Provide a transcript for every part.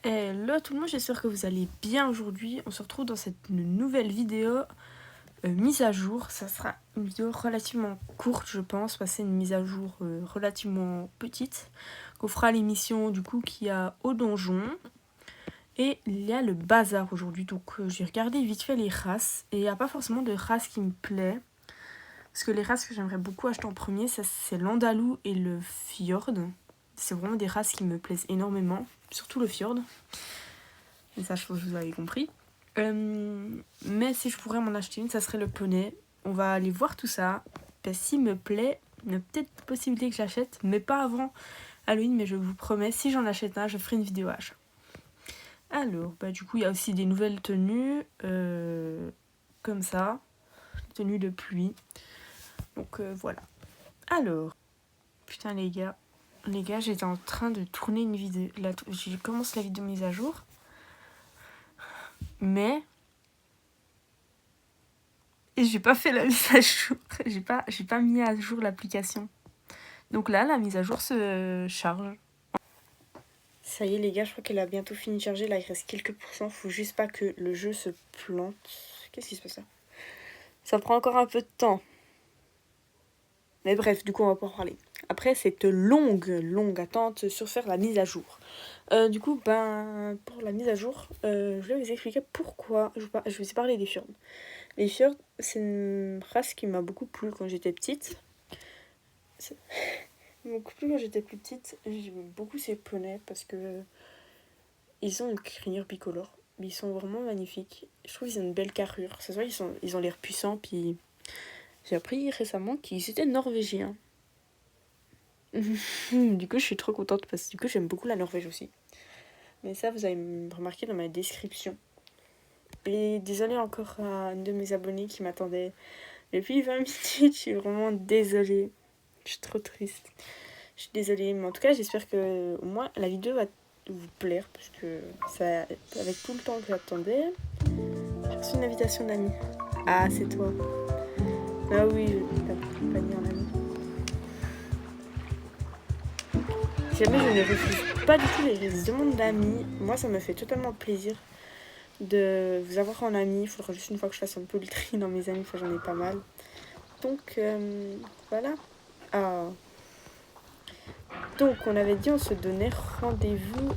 Hello tout le monde, j'espère que vous allez bien aujourd'hui. On se retrouve dans cette nouvelle vidéo mise à jour. Ça sera une vidéo relativement courte, je pense, parce que c'est une mise à jour relativement petite. On fera l'émission du coup qu'il y a au donjon. Et il y a le bazar aujourd'hui. Donc j'ai regardé vite fait les races. Et il n'y a pas forcément de race qui me plaît. Parce que les races que j'aimerais beaucoup acheter en premier, ça, c'est l'Andalou et le Fjord. C'est vraiment des races qui me plaisent énormément. Surtout le Fjord. Et ça, je pense que vous avez compris. Mais si je pourrais m'en acheter une, ça serait le poney. On va aller voir tout ça. Ben, s'il me plaît, il y a peut-être possibilité que j'achète, mais pas avant Halloween. Mais je vous promets, si j'en achète un, je ferai une vidéo achat. Alors, bah, du coup, il y a aussi des nouvelles tenues. Comme ça. Tenues de pluie. Donc voilà. Alors. Putain, les gars. Les gars, j'étais en train de tourner une vidéo. J'ai commencé la vidéo mise à jour. Mais et j'ai pas fait la mise à jour. J'ai pas mis à jour l'application. Donc là, la mise à jour se charge. Ça y est les gars, je crois qu'elle a bientôt fini de charger. Là, il reste quelques pourcents. Faut juste pas que le jeu se plante. Qu'est-ce qui se passe là? Ça prend encore un peu de temps. Mais bref, du coup, on va pouvoir parler. Après cette longue attente sur faire la mise à jour. Du coup, pour la mise à jour, je vais vous expliquer pourquoi je vais vous parler des fjords. Les fjords, c'est une race qui m'a beaucoup plu quand j'étais petite. Beaucoup plus quand j'étais plus petite. J'aimais beaucoup ces poneys parce que ils ont une crinière bicolore. Mais ils sont vraiment magnifiques. Je trouve qu'ils ont une belle carrure. Ça se voit, ils ont l'air puissants. Puis j'ai appris récemment qu'ils étaient norvégiens. Du coup, je suis trop contente parce que du coup, j'aime beaucoup la Norvège aussi. Mais ça, vous avez remarqué dans ma description. Et désolée encore à une de mes abonnés qui m'attendait depuis 20 minutes. Je suis vraiment désolée. Je suis trop triste. Je suis désolée. Mais en tout cas, j'espère que au moins la vidéo va vous plaire. Parce que ça, avec tout le temps que j'attendais, j'ai reçu une invitation d'amis. Ah, c'est toi. Ah oui, je t'accompagne en ami. Si jamais je ne refuse pas du tout les demandes d'amis, moi ça me fait totalement plaisir de vous avoir en ami. Il faudra juste une fois que je fasse un peu le tri dans mes amis, j'en ai pas mal. Donc voilà. Ah. Donc on avait dit on se donnait rendez-vous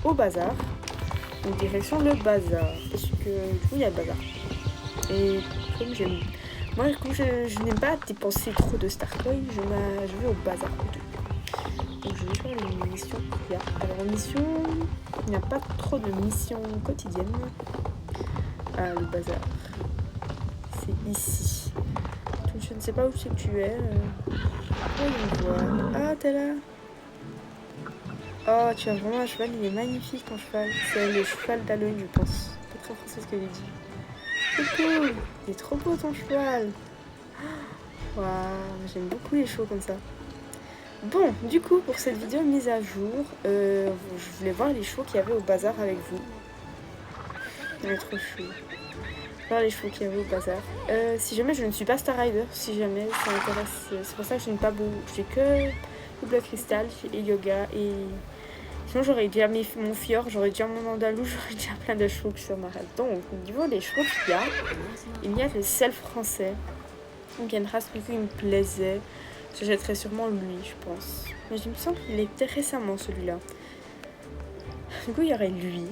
au bazar. Donc direction le bazar. Parce que du coup il y a le bazar. Et comme je n'aime pas dépenser trop de Starcoin, je vais au bazar plutôt. Donc je vais faire les missions qu'il y a. Alors en mission, il n'y a pas trop de missions quotidiennes. Ah, le bazar. C'est ici. Donc, je ne sais pas où c'est que tu es. Ah, t'es là. Oh, tu as vraiment un cheval, il est magnifique ton cheval. C'est le cheval d'Halloween, je pense. C'est pas très français ce qu'elle dit. Coucou, il est trop beau ton cheval. Waouh, j'aime beaucoup les chevaux comme ça. Bon, du coup, pour cette vidéo mise à jour, je voulais voir les chevaux qu'il y avait au bazar avec vous. Il est trop chou. Voir les chevaux qu'il y avait au bazar. Si jamais je ne suis pas Star Rider, si jamais ça m'intéresse, c'est pour ça que je n'ai pas beaucoup. J'ai que double cristal et yoga et. Sinon, j'aurais déjà mon fjord, j'aurais déjà mon andalou, j'aurais déjà plein de chevaux que ça m'arrête. Donc, au niveau des chevaux qu'il y a le sel français. Donc, il y a une race qui me plaisait. J'achèterais sûrement lui, je pense. Mais il me semble qu'il était récemment celui-là. Du coup, il y aurait lui.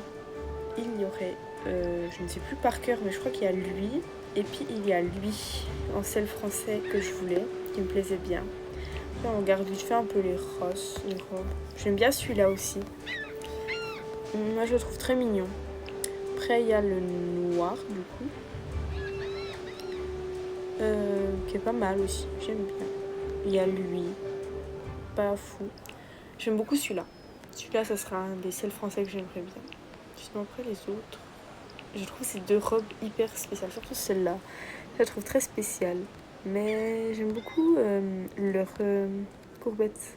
Il y aurait, je ne sais plus par cœur, mais je crois qu'il y a lui. Et puis il y a lui, en sel français que je voulais, qui me plaisait bien. Après, on regarde vite fait un peu les roses, les robes. J'aime bien celui-là aussi. Moi, je le trouve très mignon. Après, il y a le noir, du coup. Qui est pas mal aussi, j'aime bien. Il y a lui, pas fou. J'aime beaucoup celui-là. Celui-là, ça sera un des sels français que j'aimerais bien. Sinon, après les autres, je trouve ces deux robes hyper spéciales, surtout celle-là. Je la trouve très spéciale. Mais j'aime beaucoup leur courbette.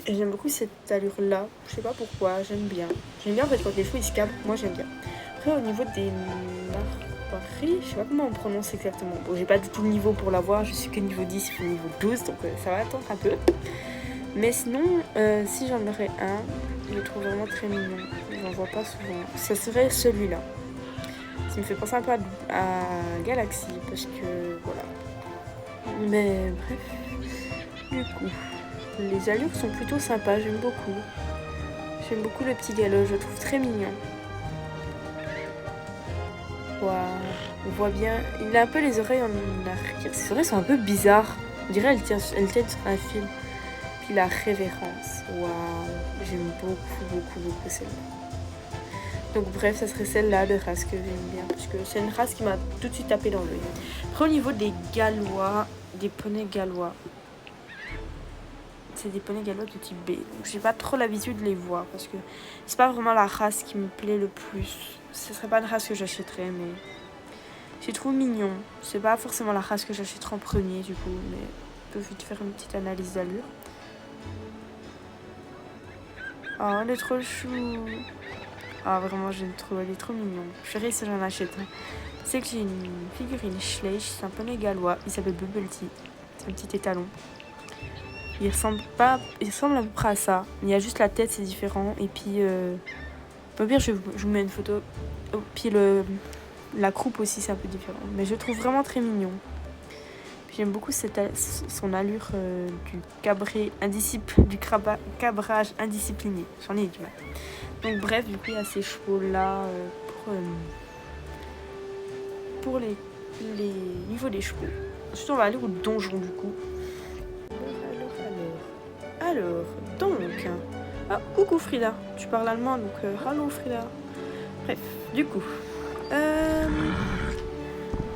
Et j'aime beaucoup cette allure-là. Je sais pas pourquoi, j'aime bien. J'aime bien en fait quand les cheveux ils se cabrent, moi j'aime bien. Après, au niveau des marqueries, je sais pas comment on prononce exactement. Bon, j'ai pas du tout le niveau pour l'avoir, je suis que niveau 10, niveau 12, donc ça va attendre un peu. Mais sinon, si j'en aurais un, je le trouve vraiment très mignon. J'en vois pas souvent. Ça serait celui-là. Ça me fait penser un peu à Galaxy, parce que voilà. Mais bref, du coup, les allures sont plutôt sympas, j'aime beaucoup. J'aime beaucoup le petit galop, je le trouve très mignon. Waouh, on voit bien, il a un peu les oreilles en arrière. Ses oreilles sont un peu bizarres. On dirait elle tienne sur un fil. Puis la révérence, waouh, j'aime beaucoup celle-là. Donc bref, ça serait celle-là de race que j'aime bien, parce que c'est une race qui m'a tout de suite tapé dans l'œil. Après au niveau des gallois, des poneys gallois, c'est des poneys gallois de type B. Donc j'ai pas trop l'habitude de les voir, parce que c'est pas vraiment la race qui me plaît le plus. Ce serait pas une race que j'achèterais, mais je les trouve mignons. C'est pas forcément la race que j'achèterais en premier du coup, mais je peux vite faire une petite analyse d'allure. Oh, elle est trop chou. Ah, vraiment, j'aime trop. Elle est trop mignonne. Je verrai si j'en achèterai. C'est que j'ai une figurine Schleich. C'est un poney gallois. Il s'appelle Bubble Tea. C'est un petit étalon. Il ressemble à peu près à ça. Il y a juste la tête, c'est différent. Et puis, au pire, je vous mets une photo. Oh, puis la croupe aussi, c'est un peu différent. Mais je le trouve vraiment très mignon. J'aime beaucoup son allure du cabrage indiscipliné. J'en ai du mal. Donc bref, du coup, il y a ces chevaux-là pour les niveaux des chevaux. Ensuite, on va aller au donjon, du coup. Alors, donc... Ah, coucou Frida. Tu parles allemand, donc hello Frida. Bref, du coup...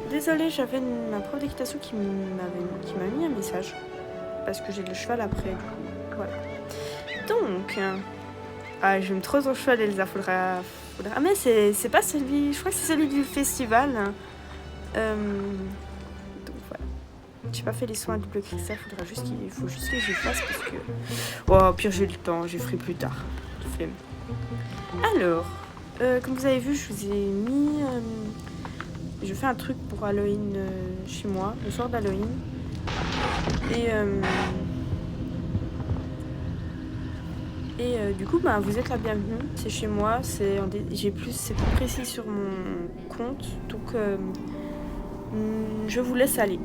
Désolée, j'avais ma prof d'équitation qui m'a mis un message. Parce que j'ai le cheval après, du coup. Voilà. Donc... Ah, j'aime trop ton cheval, Elsa. Faudra... Ah, mais c'est pas celui... Je crois que c'est celui du festival. Donc, voilà. J'ai pas fait les soins à double cristal. Il faut juste que j'y fasse parce que... Oh, pire, j'ai le temps. J'ai ferai plus tard. Flemme. Alors... comme vous avez vu, je vous ai mis... je fais un truc pour Halloween chez moi, le soir d'Halloween. Et du coup, vous êtes la bienvenue. C'est chez moi, c'est plus précis sur mon compte. Donc, je vous laisse aller.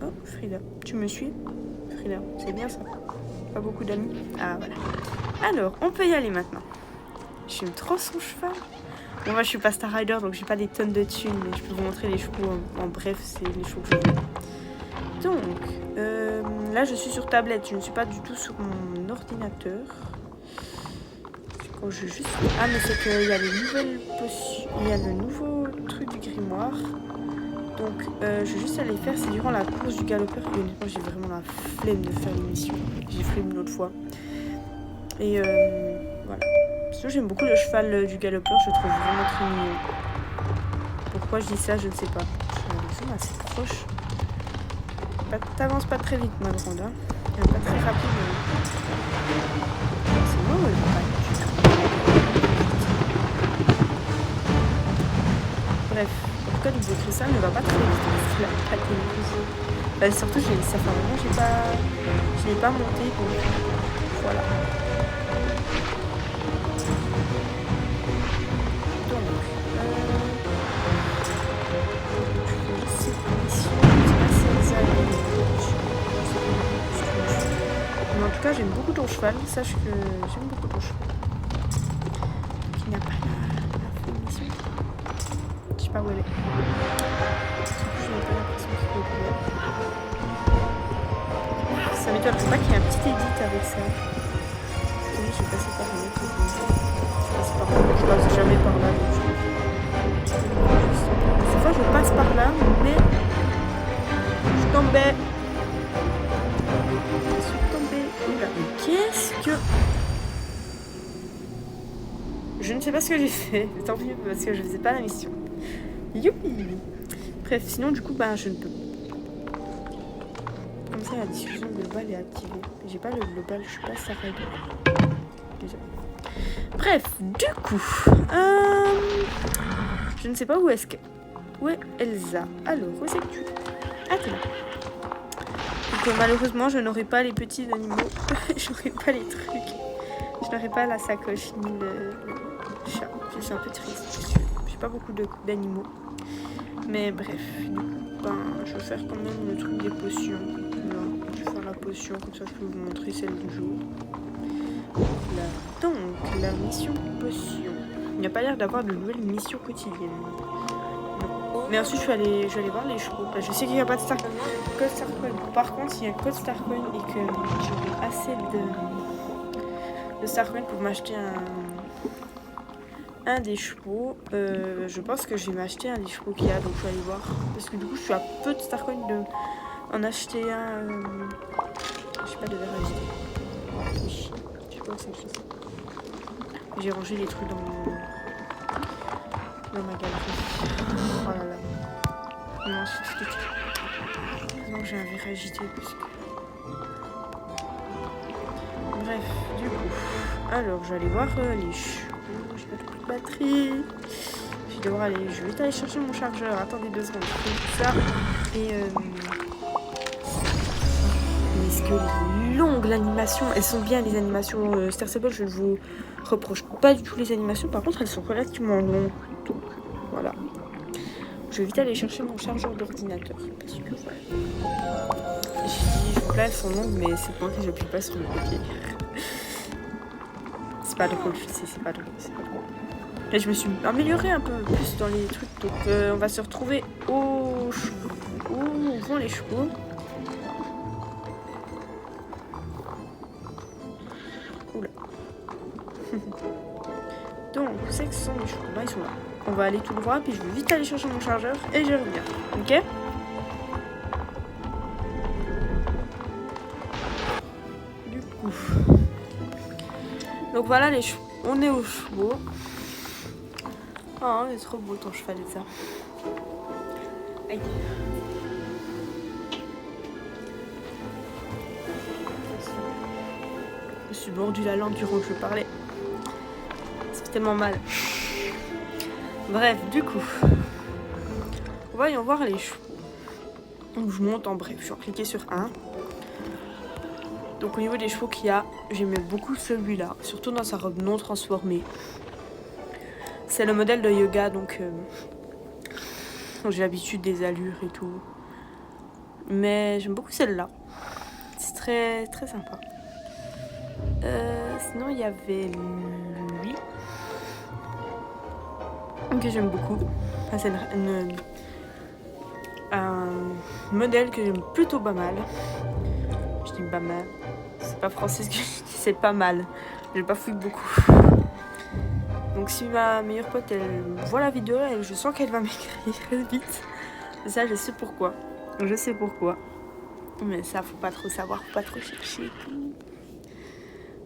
Oh, Frida, tu me suis? Frida, c'est bien ça. Pas beaucoup d'amis. Ah, voilà. Alors, on peut y aller maintenant. J'aime trop son cheval. Bon, moi je suis pas Star Rider donc j'ai pas des tonnes de thunes, mais je peux vous montrer les chevaux en bref, c'est les chevaux que je veux. Donc, là je suis sur tablette, je ne suis pas du tout sur mon ordinateur. Quand je juste... Ah, mais c'est qu'il y a les nouvelles potions, il y a le nouveau truc du grimoire. Donc, je vais juste aller faire, c'est durant la course du galopeur. Et honnêtement, j'ai vraiment la flemme de faire l'émission. J'ai flemme une autre fois. Et voilà. J'aime beaucoup le cheval du galopeur, je le trouve vraiment très mignon. Pourquoi je dis ça, je ne sais pas. Je suis assez proche. T'avances pas très vite, ma grande. Hein. Pas très rapide. C'est moi ou elle va pas. Bref, en tout cas, le cristal ne va pas très vite. Surtout, ça fait un moment que je l'ai pas monté. Donc, voilà. Mais en tout cas, j'aime beaucoup ton cheval. Sache que j'aime beaucoup ton cheval. Il n'y a pas la mission. Je sais pas où elle est. Je n'ai pas l'impression qu'il faut oublier. Ça m'étonne pas qu'il y ait un petit edit avec ça. Oui, je vais passer par là. Je passe jamais par là. Cette fois, je passe par là, mais je tombais. Oula, mais qu'est-ce que... Je ne sais pas ce que j'ai fait. Tant pis, parce que je faisais pas la mission. Youpi. Bref, sinon, du coup, je ne peux... Comme ça, la diffusion globale est activée. J'ai pas le global, je suis pas Star Rider. Déjà. Bref, du coup... Je ne sais pas où est Elsa. Alors, où est-ce que tu es? Ah, t'es là. Du malheureusement, je n'aurai pas les petits animaux. J'aurai pas les trucs. Je n'aurai pas la sacoche ni le chat. Je suis un peu triste parce que j'ai pas beaucoup d'animaux. Mais bref, je vais faire quand même le truc des potions. Là, je vais faire la potion, comme ça je peux vous montrer celle du jour. Là. Donc, la mission potion. Il n'y a pas l'air d'avoir de nouvelles missions quotidiennes. Non. Mais ensuite, je vais aller voir les chevaux. Je sais qu'il n'y a pas de code Starcoin. Par contre, s'il y a un code Starcoin et que j'aurai assez de Starcoin pour m'acheter un des chevaux, je pense que je vais m'acheter un des chevaux qu'il y a, donc je vais aller voir. Parce que du coup, je suis à peu de Starcoin en acheter un. Je sais pas, de vérité. Oui, je sais pas où c'est que je sais. J'ai rangé les trucs dans ma galerie. Oh là là. Non, c'est non, j'ai un verre agité parce que. Bref, du coup. Alors, je vais aller voir les chevaux. J'ai pas trop de batterie. Je vais vite aller chercher mon chargeur. Attendez 2 secondes. Je fais tout ça. Et mais est-ce que les longues l'animation, elles sont bien les animations Star Stable, je ne vous reproche pas du tout les animations. Par contre, elles sont relativement longues. Donc voilà. Je vais vite aller chercher mon chargeur d'ordinateur. Parce que voilà. Je dis, là elles sont longues, mais c'est moi que j'appuie pas sur le côté. C'est pas drôle, je sais, c'est pas drôle. Et je me suis améliorée un peu plus dans les trucs. Donc on va se retrouver où vont les chevaux. Oula. Donc, où c'est que ce sont les chevaux? Là, ils sont là. On va aller tout droit, puis je vais vite aller chercher mon chargeur et je reviens. Ok? Du coup. Donc voilà les chevaux. On est aux chevaux. Oh, il est trop beau ton cheval et ça. Aïe. Je me suis mordu la langue durant que je parlais. Ça fait tellement mal. Bref, du coup. Voyons voir les chevaux. Donc je monte en bref. Je vais cliquer sur 1. Donc au niveau des chevaux qu'il y a, j'aimais beaucoup celui-là. Surtout dans sa robe non transformée. C'est le modèle de yoga, donc j'ai l'habitude des allures et tout. Mais j'aime beaucoup celle-là. C'est très très sympa. Sinon il y avait lui que j'aime beaucoup. Enfin, c'est un modèle que j'aime plutôt pas mal. Je dis pas mal. C'est pas français ce que je dis, c'est pas mal. Je bafouille beaucoup. Donc si ma meilleure pote elle voit la vidéo, je sens qu'elle va m'écrire vite. Ça je sais pourquoi. Je sais pourquoi. Mais ça faut pas trop savoir, faut pas trop chercher.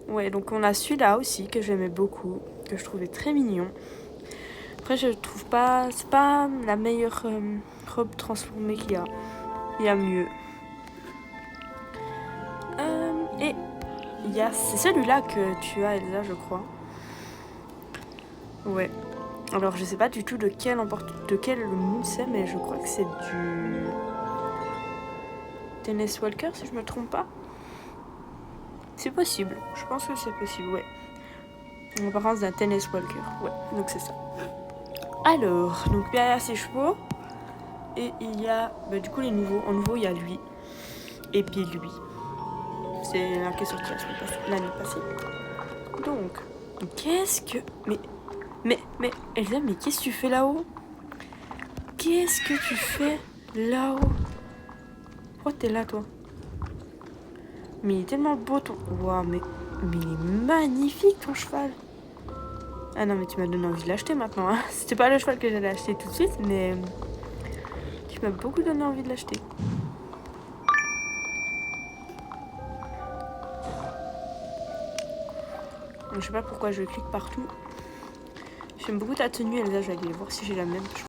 Ouais, donc on a celui-là aussi que j'aimais beaucoup, que je trouvais très mignon. Après je trouve pas, c'est pas la meilleure robe transformée qu'il y a. Il y a mieux. Et c'est celui-là que tu as Elsa, je crois. Ouais. Alors je sais pas du tout de quel mood c'est, mais je crois que c'est du Tennis Walker si je me trompe pas. C'est possible, je pense que c'est possible, ouais. En apparence d'un Tennis Walker, ouais, donc c'est ça. Alors, donc derrière ces chevaux, et il y a du coup les nouveaux. En nouveau il y a lui, et puis lui. C'est là qui est sorti l'année passée. Donc, qu'est-ce que... Mais Elsa, mais qu'est-ce que tu fais là-haut? Qu'est-ce que tu fais là-haut? Pourquoi t'es là, toi? Mais il est tellement beau, ton... Waouh, mais il est magnifique, ton cheval. Ah non, mais tu m'as donné envie de l'acheter maintenant. Hein. C'était pas le cheval que j'allais acheter tout de suite, mais... Tu m'as beaucoup donné envie de l'acheter. Je sais pas pourquoi je clique partout. J'aime beaucoup ta tenue, Elsa. Je vais aller voir si j'ai la même.